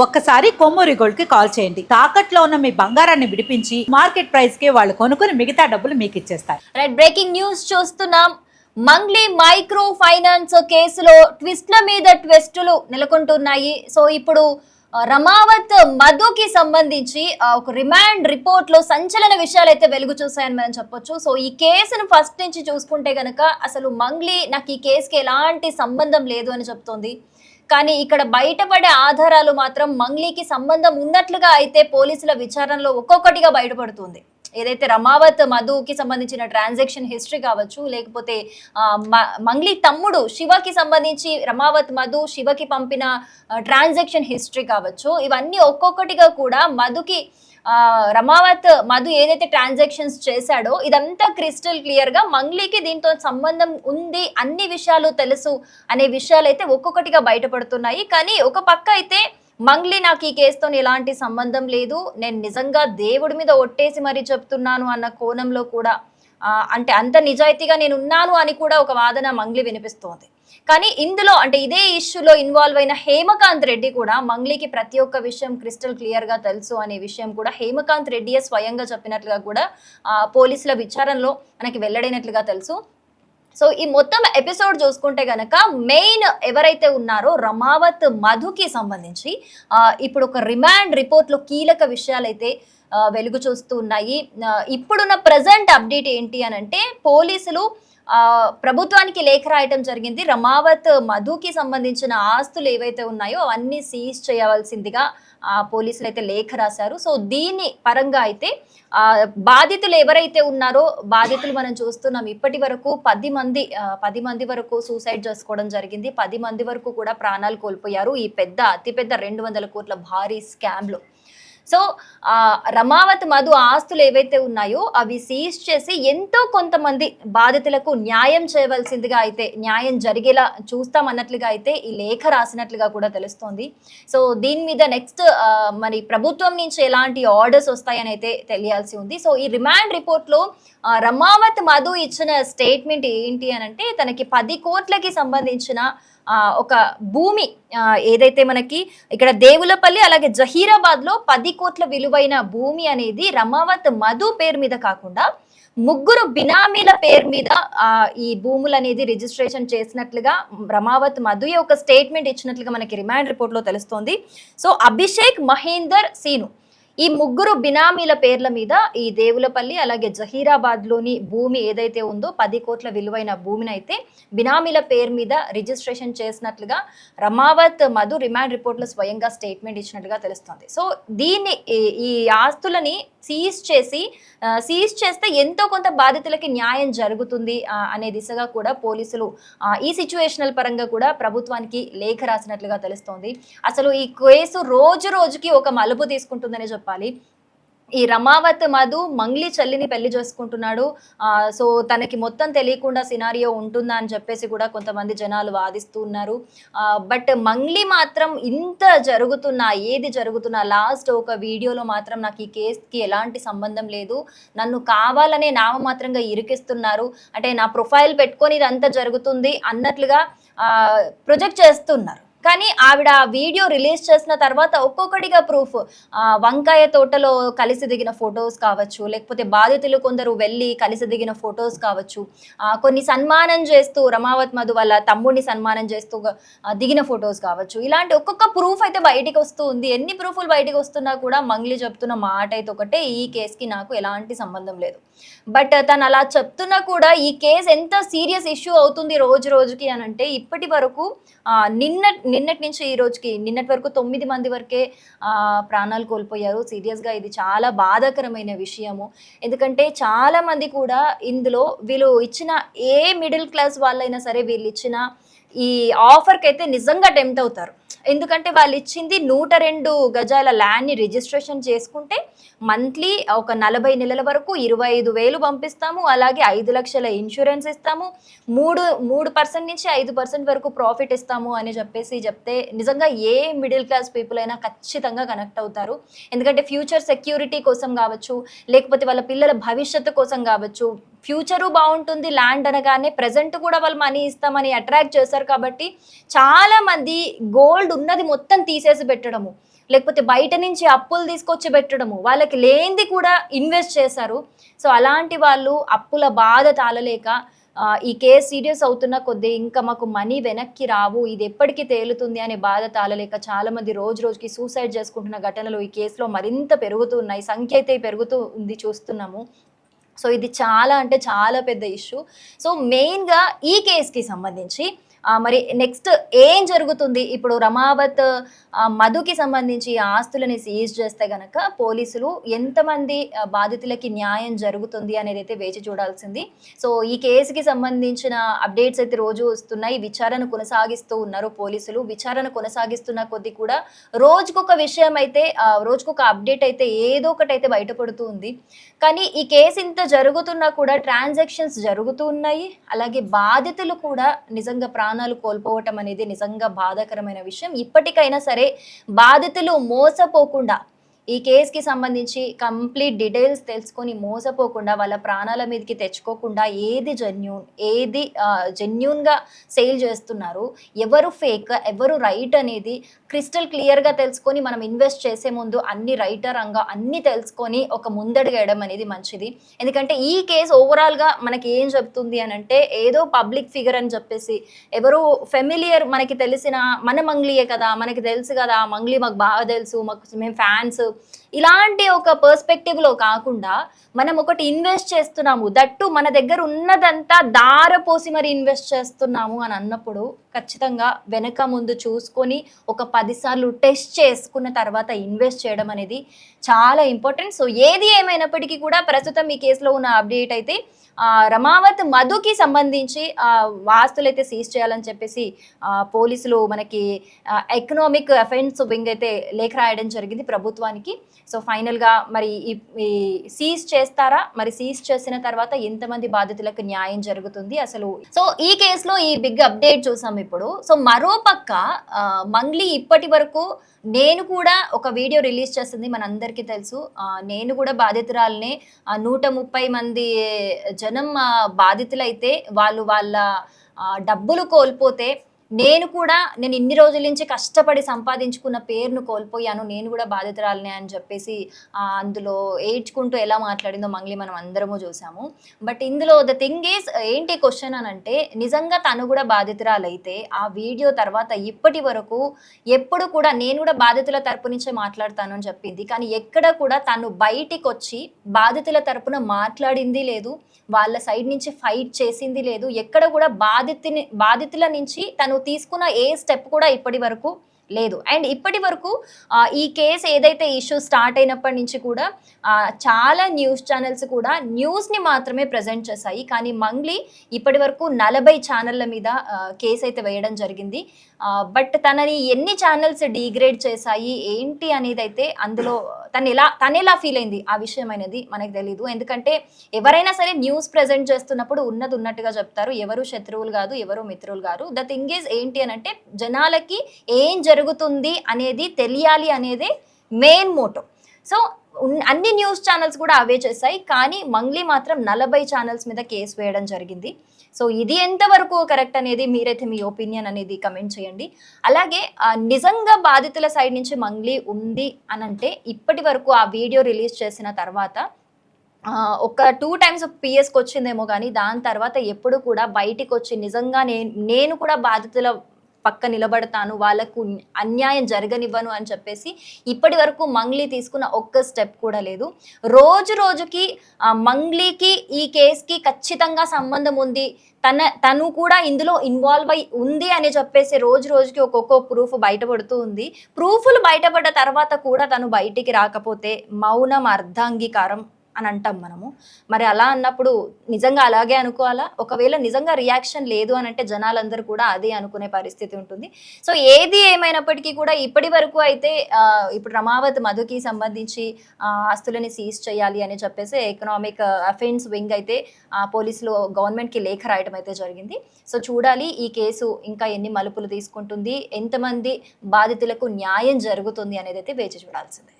ఒక్కసారి కొమ్మూరి గోల్డ్ కి కాల్ చేయండి. తాకట్లో ఉన్న మీ బంగారాన్ని విడిపించి మార్కెట్ ప్రైస్ కి వాళ్ళు కొనుక్కుని మిగతా డబ్బులు మీకు ఇచ్చేస్తారు. రైట్, బ్రేకింగ్ న్యూస్ చూస్తున్నాం. మంగ్లీ మైక్రో ఫైనాన్స్ కేసులో ట్విస్ట్ల మీద ట్విస్టులు నెలకొంటున్నాయి. సో ఇప్పుడు రమావత్ మధుకి సంబంధించి ఒక రిమాండ్ రిపోర్ట్ లో సంచలన విషయాలు అయితే వెలుగు చూసాయని మనం చెప్పొచ్చు. సో ఈ కేసును ఫస్ట్ నుంచి చూసుకుంటే గనక అసలు మంగ్లీ నాకు ఈ కేసుకి ఎలాంటి సంబంధం లేదు అని చెప్తోంది. కానీ ఇక్కడ బయటపడే ఆధారాలు మాత్రం మంగ్లీకి సంబంధం ఉన్నట్లుగా అయితే పోలీసుల విచారణలో ఒక్కొక్కటిగా బయటపడుతుంది. ఏదైతే రమావత్ మధుకి సంబంధించిన ట్రాన్సాక్షన్ హిస్టరీ కావచ్చు, లేకపోతే మంగ్లీ తమ్ముడు శివకి సంబంధించి రమావత్ మధు శివకి పంపిన ట్రాన్సాక్షన్ హిస్టరీ కావచ్చు, ఇవన్నీ ఒక్కొక్కటిగా కూడా రమావత్ మధు ఏదైతే ట్రాన్సాక్షన్స్ చేశాడో ఇదంతా క్రిస్టల్ క్లియర్ గా మంగ్లీకి దీంతో సంబంధం ఉంది, అన్ని విషయాలు తెలుసు అనే విషయాలు అయితే ఒక్కొక్కటిగా బయటపడుతున్నాయి. కానీ ఒక పక్క అయితే మంగ్లీ నాకు ఈ కేసుతో ఎలాంటి సంబంధం లేదు, నేను నిజంగా దేవుడి మీద ఒట్టేసి మరీ చెప్తున్నాను అన్న కోణంలో కూడా అంటే అంత నిజాయితీగా నేను ఉన్నాను అని కూడా ఒక వాదన మంగ్లీ వినిపిస్తోంది. కానీ ఇందులో అంటే ఇదే ఇష్యూలో ఇన్వాల్వ్ అయిన హేమకాంత్ రెడ్డి కూడా మంగ్లీకి ప్రతి ఒక్క విషయం క్రిస్టల్ క్లియర్ గా తెలుసు అనే విషయం కూడా హేమకాంత్ రెడ్డియే స్వయంగా చెప్పినట్లుగా కూడా పోలీసుల విచారణలో మనకి వెల్లడైనట్లుగా తెలుసు. సో ఈ మొత్తం ఎపిసోడ్ చూసుకుంటే గనక మెయిన్ ఎవరైతే ఉన్నారో రమావత్ మధుకి సంబంధించి ఇప్పుడు ఒక రిమాండ్ రిపోర్ట్ లో కీలక విషయాలు అయితే వెలుగు చూస్తూ ఉన్నాయి. ఇప్పుడున్న ప్రజెంట్ అప్డేట్ ఏంటి అని అంటే పోలీసులు ప్రభుత్వానికి లేఖ రాయటం జరిగింది. రమావత్ మధుకి సంబంధించిన ఆస్తులు ఏవైతే ఉన్నాయో అవన్నీ సీజ్ చేయవలసిందిగా పోలీసులు అయితే లేఖ రాశారు. సో దీని పరంగా అయితే బాధితులు ఎవరైతే ఉన్నారో బాధితులు మనం చూస్తున్నాం ఇప్పటి వరకు 10 మంది వరకు సూసైడ్ చేసుకోవడం జరిగింది. 10 మంది వరకు కూడా ప్రాణాలు కోల్పోయారు ఈ అతిపెద్ద 200 కోట్ల భారీ స్కామ్ లో. సో రమావత్ మధు ఆస్తులు ఏవైతే ఉన్నాయో అవి సీజ్ చేసి ఎంతో కొంతమంది బాధితులకు న్యాయం చేయవలసిందిగా అయితే న్యాయం జరిగేలా చూస్తామన్నట్లుగా అయితే ఈ లేఖ రాసినట్లుగా కూడా తెలుస్తోంది. సో దీని మీద నెక్స్ట్ మరి ప్రభుత్వం నుంచి ఎలాంటి ఆర్డర్స్ వస్తాయని అయితే తెలియాల్సి ఉంది. సో ఈ రిమాండ్ రిపోర్ట్ లో రమావత్ మధు ఇచ్చిన స్టేట్మెంట్ ఏంటి అని అంటే తనకి 10 కోట్లకి సంబంధించిన ఒక భూమి ఏదైతే మనకి ఇక్కడ దేవులపల్లి అలాగే జహీరాబాద్ లో 10 కోట్ల విలువైన భూమి అనేది రమావత్ మధు పేరు మీద కాకుండా 3 బినామీల పేరు మీద ఈ భూములు అనేది రిజిస్ట్రేషన్ చేసినట్లుగా రమావత్ మధు ఒక స్టేట్మెంట్ ఇచ్చినట్లుగా మనకి రిమాండ్ రిపోర్ట్ లో తెలుస్తోంది. సో అభిషేక్, మహేందర్, సీను ఈ 3 బినామీల పేర్ల మీద ఈ దేవులపల్లి అలాగే జహీరాబాద్ లోని భూమి ఏదైతే ఉందో 10 కోట్ల విలువైన భూమిని అయితే బినామీల పేరు మీద రిజిస్ట్రేషన్ చేసినట్లుగా రమావత్ మధు రిమాండ్ రిపోర్ట్ లో స్వయంగా స్టేట్మెంట్ ఇచ్చినట్లుగా తెలుస్తుంది. సో దీన్ని ఈ ఆస్తులని సీజ్ చేస్తే ఎంతో కొంత బాధితులకి న్యాయం జరుగుతుంది అనే దిశగా కూడా పోలీసులు ఈ సిచ్యువేషనల్ పరంగా కూడా ప్రభుత్వానికి లేఖ రాసినట్లుగా తెలుస్తోంది. అసలు ఈ కేసు రోజు రోజుకి ఒక మలుపు తీసుకుంటుందనే చెప్పాలి. ఈ రమావత్ మధు మంగ్లీ చెల్లిని పెళ్లి చేసుకుంటున్నాడు. సో తనకి మొత్తం తెలియకుండా సినారియో ఉంటుందా అని చెప్పేసి కూడా కొంతమంది జనాలు వాదిస్తూ ఉన్నారు. బట్ మంగ్లీ మాత్రం ఇంత ఏది జరుగుతున్నా లాస్ట్ ఒక వీడియోలో మాత్రం నాకు ఈ కేసుకి ఎలాంటి సంబంధం లేదు, నన్ను కావాలనే నామమాత్రంగా ఇరికిస్తున్నారు, అంటే నా ప్రొఫైల్ పెట్టుకొని ఇదంతా జరుగుతుంది అన్నట్లుగా ప్రొజెక్ట్ చేస్తున్నారు. కానీ ఆవిడ వీడియో రిలీజ్ చేసిన తర్వాత ఒక్కొక్కటిగా ప్రూఫ్ వంకాయ తోటలో కలిసి దిగిన ఫొటోస్ కావచ్చు, లేకపోతే బాధితులు కొందరు వెళ్ళి కలిసి దిగిన ఫొటోస్ కావచ్చు, కొన్ని సన్మానం చేస్తూ రమావత్ మధు వాళ్ళ తమ్ముడిని సన్మానం చేస్తూ దిగిన ఫొటోస్ కావచ్చు, ఇలాంటి ఒక్కొక్క ప్రూఫ్ అయితే బయటికి వస్తూ ఉంది. ఎన్ని ప్రూఫ్లు బయటికి వస్తున్నా కూడా మంగ్లీ చెప్తున్న మాట అయితే ఒకటే, ఈ కేసుకి నాకు ఎలాంటి సంబంధం లేదు. బట్ తను అలా చెప్తున్నా కూడా ఈ కేసు ఎంత సీరియస్ ఇష్యూ అవుతుంది రోజు రోజుకి అని అంటే ఇప్పటి వరకు నిన్నటి నుంచి ఈ రోజుకి నిన్నటి వరకు 9 మంది వరకే ప్రాణాలు కోల్పోయారు. సీరియస్గా ఇది చాలా బాధాకరమైన విషయము. ఎందుకంటే చాలా మంది కూడా ఇందులో వీళ్ళు ఇచ్చిన ఏ మిడిల్ క్లాస్ వాళ్ళైనా సరే వీళ్ళు ఇచ్చిన ఈ ఆఫర్కి అయితే నిజంగా టెంప్ట్ అవుతారు. ఎందుకంటే వాళ్ళు ఇచ్చింది 102 గజాల ల్యాండ్ని రిజిస్ట్రేషన్ చేసుకుంటే మంత్లీ ఒక 40 నెలల వరకు 25,000 పంపిస్తాము, అలాగే 5 లక్షల ఇన్సూరెన్స్ ఇస్తాము, 3% నుంచి 5% వరకు ప్రాఫిట్ ఇస్తాము అని చెప్తే నిజంగా ఏ మిడిల్ క్లాస్ పీపుల్ అయినా ఖచ్చితంగా కనెక్ట్ అవుతారు. ఎందుకంటే ఫ్యూచర్ సెక్యూరిటీ కోసం కావచ్చు, లేకపోతే వాళ్ళ పిల్లల భవిష్యత్తు కోసం కావచ్చు, ఫ్యూచరు బాగుంటుంది ల్యాండ్ అనగానే ప్రజెంట్ కూడా వాళ్ళు మనీ ఇస్తామని అట్రాక్ట్ చేశారు. కాబట్టి చాలా మంది గోల్డ్ ఉన్నది మొత్తం తీసేసి పెట్టడము, లేకపోతే బయట నుంచి అప్పులు తీసుకొచ్చి పెట్టడము, వాళ్ళకి లేనిది కూడా ఇన్వెస్ట్ చేశారు. సో అలాంటి వాళ్ళు అప్పుల బాధ తాళలేక ఈ కేసు సీరియస్ అవుతున్న కొద్దీ ఇంకా మాకు మనీ వెనక్కి రావు, ఇది ఎప్పటికీ తేలుతుంది అనే బాధ తాళలేక చాలా మంది రోజు రోజుకి సూసైడ్ చేసుకుంటున్న ఘటనలు ఈ కేసులో మరింత పెరుగుతూ ఉన్నాయి. సంఖ్య అయితే పెరుగుతూ ఉంది, చూస్తున్నాము. సో ఇది చాలా అంటే చాలా పెద్ద ఇష్యూ. సో మెయిన్గా ఈ కేసుకి సంబంధించి మరి నెక్స్ట్ ఏం జరుగుతుంది? ఇప్పుడు రమావత్ మధుకి సంబంధించి ఆస్తులని సీజ్ చేస్తే గనక పోలీసులు ఎంతమంది బాధితులకి న్యాయం జరుగుతుంది అనేది అయితే వేచి చూడాల్సింది. సో ఈ కేసుకి సంబంధించిన అప్డేట్స్ అయితే రోజు వస్తున్నాయి. విచారణ కొనసాగిస్తూ ఉన్నారు పోలీసులు. విచారణ కొనసాగిస్తున్న కొద్దీ కూడా రోజుకొక విషయం అయితే, రోజుకొక అప్డేట్ అయితే ఏదో ఒకటి అయితే బయటపడుతూ ఉంది. కానీ ఈ కేసు ఇంత జరుగుతున్నా కూడా ట్రాన్సాక్షన్స్ జరుగుతూ ఉన్నాయి. అలాగే బాధితులు కూడా నిజంగా ప్రాణాలు కోల్పోవటం అనేది నిజంగా బాధాకరమైన విషయం. ఇప్పటికైనా సరే బాధితులు మోసపోకుండా, ఈ కేసుకి సంబంధించి కంప్లీట్ డీటెయిల్స్ తెలుసుకొని మోసపోకుండా, వాళ్ళ ప్రాణాల మీదకి తెచ్చుకోకుండా ఏది జెన్యూన్గా సేల్ చేస్తున్నారు, ఎవరు ఫేక్ ఎవరు రైట్ అనేది క్రిస్టల్ క్లియర్గా తెలుసుకొని మనం ఇన్వెస్ట్ చేసే ముందు అన్ని రైటరంగా అన్ని తెలుసుకొని ఒక ముందడుగేయడం అనేది మంచిది. ఎందుకంటే ఈ కేసు ఓవరాల్గా మనకి ఏం చెప్తుంది అని అంటే, ఏదో పబ్లిక్ ఫిగర్ అని చెప్పేసి ఎవరు ఫెమిలియర్, మనకి తెలిసిన మన మంగ్లీయే కదా, మనకి తెలుసు కదా, మంగ్లీ మాకు బాగా తెలుసు, మేము ఫ్యాన్స్, ఇలాంటి ఒక పర్స్పెక్టివ్లో కాకుండా మనం ఒకటి ఇన్వెస్ట్ చేస్తున్నాము, దట్టు మన దగ్గర ఉన్నదంతా దారపోసి మరి ఇన్వెస్ట్ చేస్తున్నాము అని అన్నప్పుడు ఖచ్చితంగా వెనక ముందు చూసుకొని ఒక 10 సార్లు టెస్ట్ చేసుకున్న తర్వాత ఇన్వెస్ట్ చేయడం అనేది చాలా ఇంపార్టెంట్. సో ఏది ఏమైనప్పటికీ కూడా ప్రస్తుతం ఈ కేసులో ఉన్న అప్డేట్ అయితే రమావత్ మధుకి సంబంధించి ఆస్తులు అయితే సీజ్ చేయాలని చెప్పేసి పోలీసులు మనకి ఎకనామిక్ అఫెన్స్ వింగ్ అయితే లేఖ రాయడం జరిగింది ప్రభుత్వానికి. సో ఫైనల్గా మరి ఈ సీజ్ చేస్తారా, మరి సీజ్ చేసిన తర్వాత ఎంతమంది బాధితులకు న్యాయం జరుగుతుంది అసలు? సో ఈ కేసులో ఈ బిగ్ అప్డేట్ చూసాం ఇప్పుడు. సో మరో పక్క మంగ్లీ ఇప్పటి వరకు, నేను కూడా ఒక వీడియో రిలీజ్ చేసింది, మనందరికీ తెలుసు. నేను కూడా బాధితురాలనే. 130 మంది జనం బాధితులైతే వాళ్ళ డబ్బులు కోల్పోతే నేను ఇన్ని రోజుల నుంచి కష్టపడి సంపాదించుకున్న పేరును కోల్పోయాను, నేను కూడా బాధితురాలనే అని చెప్పేసి అందులో ఏడ్చుకుంటూ ఎలా మాట్లాడిందో మంగ్లీ మనం అందరము చూసాము. బట్ ఇందులో ద థింగ్ ఈస్ ఏంటి క్వశ్చన్ అని అంటే, నిజంగా తను కూడా బాధితురాలైతే ఆ వీడియో తర్వాత ఇప్పటి వరకు ఎప్పుడు కూడా నేను కూడా బాధితుల తరపు నుంచే మాట్లాడతాను అని చెప్పింది. కానీ ఎక్కడ కూడా తను బయటికి వచ్చి బాధితుల తరపున మాట్లాడింది లేదు, వాళ్ళ సైడ్ నుంచి ఫైట్ చేసింది లేదు. ఎక్కడ కూడా బాధితుల నుంచి తను తీసుకున్న ఏ స్టెప్ కూడా ఇప్పటి వరకు లేదు. అండ్ ఇప్పటి వరకు ఈ కేసు ఏదైతే ఇష్యూ స్టార్ట్ అయినప్పటి నుంచి కూడా చాలా న్యూస్ ఛానల్స్ కూడా న్యూస్ని మాత్రమే ప్రజెంట్ చేశాయి. కానీ మంగ్లీ ఇప్పటి వరకు 40 ఛానళ్ళ మీద కేసు అయితే వేయడం జరిగింది. బట్ తనని ఎన్ని ఛానల్స్ డీగ్రేడ్ చేశాయి ఏంటి అనేది అయితే అందులో తను ఎలా ఫీల్ అయింది ఆ విషయం అనేది మనకు తెలీదు. ఎందుకంటే ఎవరైనా సరే న్యూస్ ప్రజెంట్ చేస్తున్నప్పుడు ఉన్నది ఉన్నట్టుగా చెప్తారు, ఎవరు శత్రువులు కాదు, ఎవరు మిత్రులు కాదు. ద థింగ్ ఈజ్ ఏంటి అని అంటే, జనాలకి ఏం జరుగుతుంది అనేది తెలియాలి అనేది మెయిన్ మోటో. సో అన్ని న్యూస్ ఛానల్స్ కూడా అవే చేశాయి. కానీ మంగ్లీ మాత్రం 40 ఛానల్స్ మీద కేసు వేయడం జరిగింది. సో ఇది ఎంతవరకు కరెక్ట్ అనేది మీరైతే మీ ఒపీనియన్ అనేది కమెంట్ చేయండి. అలాగే నిజంగా బాధితుల సైడ్ నుంచి మంగ్లీ ఉంది అని అంటే, ఇప్పటి వరకు ఆ వీడియో రిలీజ్ చేసిన తర్వాత ఒక 2 times పిఎస్కి వచ్చిందేమో, కానీ దాని తర్వాత ఎప్పుడు కూడా బయటికి వచ్చి నిజంగా నేను కూడా బాధితుల పక్క నిలబడతాను, వాళ్ళకు అన్యాయం జరగనివ్వను అని చెప్పేసి ఇప్పటి వరకు మంగ్లీ తీసుకున్న ఒక్క స్టెప్ కూడా లేదు. రోజు రోజుకి మంగ్లీకి ఈ కేసుకి ఖచ్చితంగా సంబంధం ఉంది, తను కూడా ఇందులో ఇన్వాల్వ్ అయి ఉంది అని చెప్పేసి రోజు రోజుకి ఒక్కొక్క ప్రూఫ్ బయటపడుతూ ఉంది. ప్రూఫ్లు బయటపడ్డ తర్వాత కూడా తను బయటికి రాకపోతే మౌనం అర్ధాంగీకారం అని అంటాం మనము. మరి అలా అన్నప్పుడు నిజంగా అలాగే అనుకోవాలా? ఒకవేళ నిజంగా రియాక్షన్ లేదు అని అంటే జనాలందరూ కూడా అదే అనుకునే పరిస్థితి ఉంటుంది. సో ఏది ఏమైనప్పటికీ కూడా ఇప్పటి వరకు అయితే ఇప్పుడు రమావత్ మధుకి సంబంధించి ఆస్తులని సీజ్ చేయాలి అని చెప్పేసి ఎకనామిక్ అఫెన్స్ వింగ్ అయితే పోలీసులు గవర్నమెంట్కి లేఖ రాయడం అయితే జరిగింది. సో చూడాలి ఈ కేసు ఇంకా ఎన్ని మలుపులు తీసుకుంటుంది, ఎంతమంది బాధితులకు న్యాయం జరుగుతుంది అనేది అయితే వేచి చూడాల్సిందే.